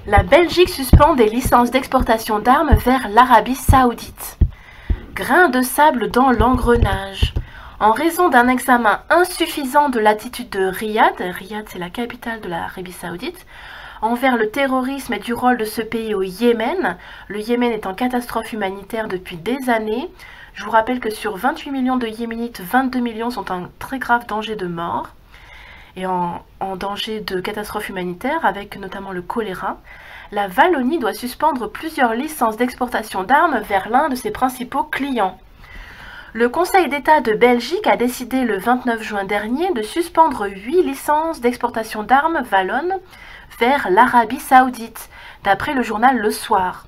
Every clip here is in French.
La Belgique suspend des licences d'exportation d'armes vers l'Arabie Saoudite. Grain de sable dans l'engrenage. En raison d'un examen insuffisant de l'attitude de Riyad, Riyad c'est la capitale de l'Arabie Saoudite, envers le terrorisme et du rôle de ce pays au Yémen, le Yémen est en catastrophe humanitaire depuis des années. Je vous rappelle que sur 28 millions de Yéménites, 22 millions sont en très grave danger de mort et en danger de catastrophe humanitaire, avec notamment le choléra. La Wallonie doit suspendre plusieurs licences d'exportation d'armes vers l'un de ses principaux clients. Le Conseil d'État de Belgique a décidé le 29 juin dernier de suspendre 8 licences d'exportation d'armes wallonnes vers l'Arabie Saoudite, d'après le journal Le Soir.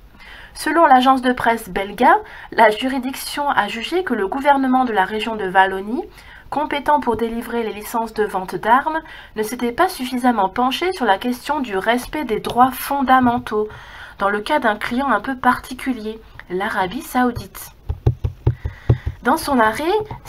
Selon l'agence de presse belga, la juridiction a jugé que le gouvernement de la région de Wallonie, compétent pour délivrer les licences de vente d'armes, ne s'était pas suffisamment penché sur la question du respect des droits fondamentaux, dans le cas d'un client un peu particulier, l'Arabie Saoudite. Dans son arrêt,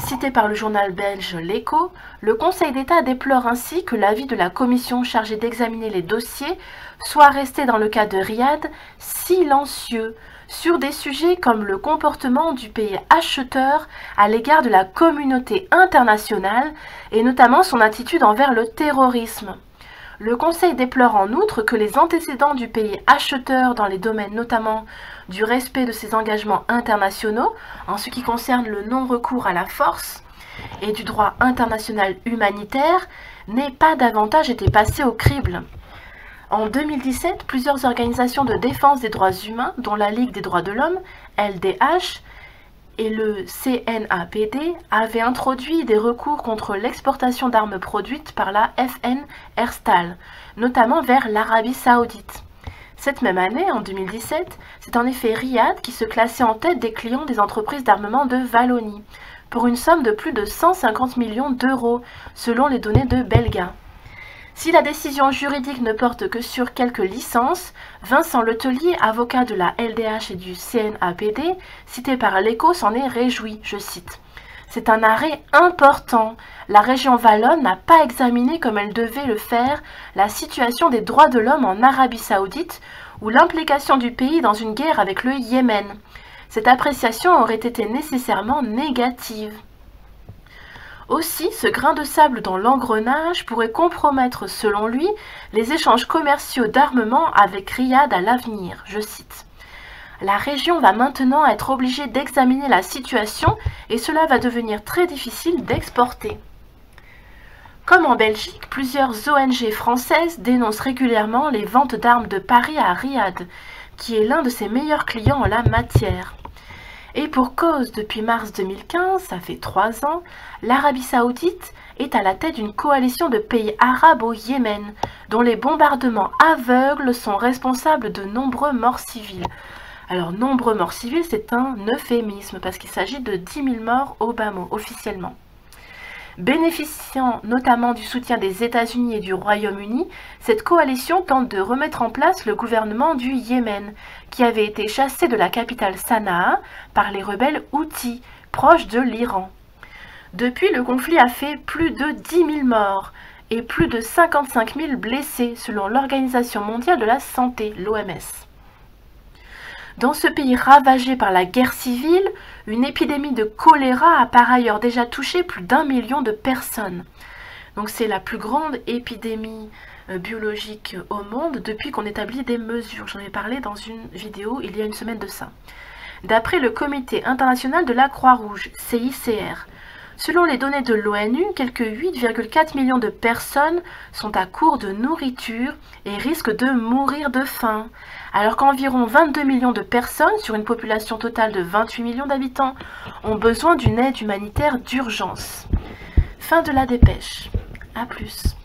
cité par le journal belge L'Echo, le Conseil d'État déplore ainsi que l'avis de la commission chargée d'examiner les dossiers soit resté dans le cas de Riyad silencieux sur des sujets comme le comportement du pays acheteur à l'égard de la communauté internationale et notamment son attitude envers le terrorisme. Le Conseil déplore en outre que les antécédents du pays acheteur dans les domaines notamment du respect de ses engagements internationaux en ce qui concerne le non-recours à la force et du droit international humanitaire n'aient pas davantage été passés au crible. En 2017, plusieurs organisations de défense des droits humains, dont la Ligue des droits de l'homme, LDH, et le CNAPD avaient introduit des recours contre l'exportation d'armes produites par la FN Herstal, notamment vers l'Arabie Saoudite. Cette même année, en 2017, c'est en effet Riyad qui se classait en tête des clients des entreprises d'armement de Wallonie, pour une somme de plus de 150 millions d'euros, selon les données de Belga. Si la décision juridique ne porte que sur quelques licences, Vincent Letellier, avocat de la LDH et du CNAPD, cité par l'Echo, s'en est réjoui, je cite. C'est un arrêt important. La région wallonne n'a pas examiné comme elle devait le faire la situation des droits de l'homme en Arabie Saoudite ou l'implication du pays dans une guerre avec le Yémen. Cette appréciation aurait été nécessairement négative. Aussi, ce grain de sable dans l'engrenage pourrait compromettre, selon lui, les échanges commerciaux d'armement avec Riyad à l'avenir. Je cite. La région va maintenant être obligée d'examiner la situation et cela va devenir très difficile d'exporter. Comme en Belgique, plusieurs ONG françaises dénoncent régulièrement les ventes d'armes de Paris à Riyad, qui est l'un de ses meilleurs clients en la matière. Et pour cause, depuis mars 2015, ça fait 3 ans, l'Arabie Saoudite est à la tête d'une coalition de pays arabes au Yémen, dont les bombardements aveugles sont responsables de nombreux morts civils. Alors, nombreux morts civils, c'est un euphémisme, parce qu'il s'agit de 10 000 morts au bas mot, officiellement. Bénéficiant notamment du soutien des États-Unis et du Royaume-Uni, cette coalition tente de remettre en place le gouvernement du Yémen, qui avait été chassé de la capitale Sanaa par les rebelles Houthis, proches de l'Iran. Depuis, le conflit a fait plus de 10 000 morts et plus de 55 000 blessés, selon l'Organisation mondiale de la santé, l'OMS. Dans ce pays ravagé par la guerre civile, une épidémie de choléra a par ailleurs déjà touché plus d'1 million de personnes. Donc c'est la plus grande épidémie biologique au monde depuis qu'on établit des mesures. J'en ai parlé dans une vidéo il y a une semaine de ça. D'après le Comité international de la Croix-Rouge, CICR, selon les données de l'ONU, quelques 8,4 millions de personnes sont à court de nourriture et risquent de mourir de faim, alors qu'environ 22 millions de personnes, sur une population totale de 28 millions d'habitants, ont besoin d'une aide humanitaire d'urgence. Fin de la dépêche. À plus.